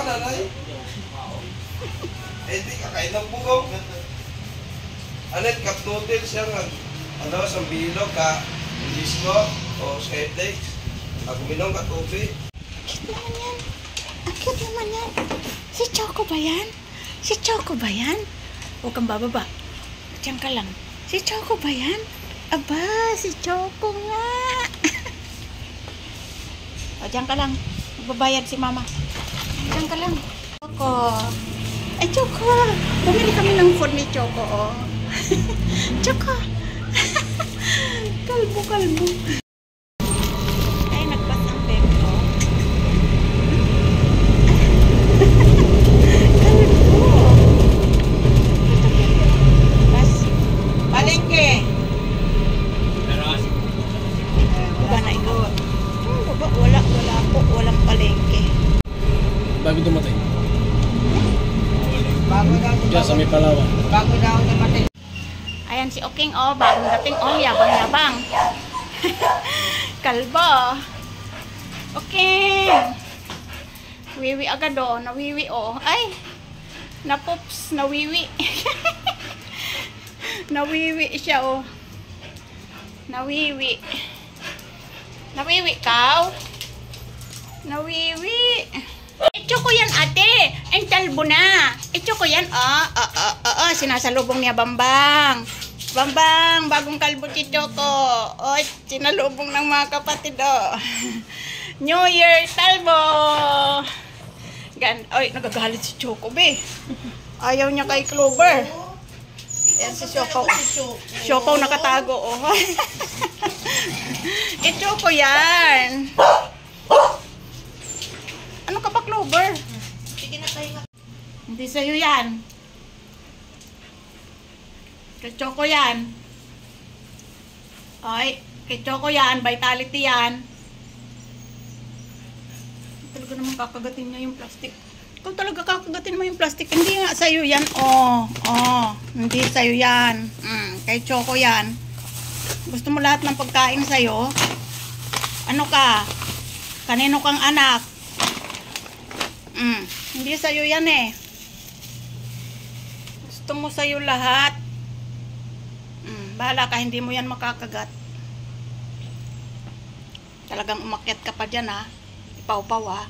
nanay. Eh, di kakain ng bugong. Alit, cup noodles siya nga. Ano, sa bilog ka, disco, o skyflakes. Pag uminom ka tubig. Cute naman yan. Ang cute naman yan. Si Choco ba yan? Si Choco ba yan? Huwag kang bababa. Diyan ka lang. Si Choco ba yan? Aba, si Choco nga. O, diyan ka lang. Magbabayad si mama. Diyan ka lang. Choco. Ay, Choco. Bumili kami ng food ni Choco, oh. Choco. Kalbo, kalbo. Ay, nagpas ang tempo. Kalbo. Pas. Palengke. Baba na ikaw. Baba, wala po. Walang palengke. Bago dumatay. Bago daw. Diyan sa may Palawan. Bago daw dumating. Ayan si Oking, oh, bagong dating, oh, yabang-yabang. Kalbo. Oking. Wiwi agad, oh, nawiwi, oh. Ay, napups, nawiwi. Nawiwi siya, oh. Nawiwi. Nawiwi ka, oh. Nawiwi. Choco yan, ate. Ang talbo na. Choco yan, sinasalubong niya Bambang. Bambang, bagong kalbo si Choco. Oh, sinalubong ng mga kapatid, oh. New Year, talbo. Oy, nagagalit si Choco, be. Ayaw niya kay Clover. Ayan si Choco. Choco nakatago, oh. Choco yan. Ano ka ba, Clover? Sige na tayo. Hindi sa'yo yan. Kay Choco yan. Ay, kay Choco yan. Vitality yan. Talaga naman kakagatin niya yung plastic. Ikaw talaga kakagatin mo yung plastic. Hindi nga sa'yo yan. Oh. Hindi sa'yo yan. Kay Choco yan. Gusto mo lahat ng pagkain sa'yo? Ano ka? Kanino kang anak? Hindi sa'yo yan eh. Gusto mo sa'yo lahat. Bahala ka, hindi mo yan makakagat. Talagang umakyat ka pa dyan, ha. Ipaw-paw, ha.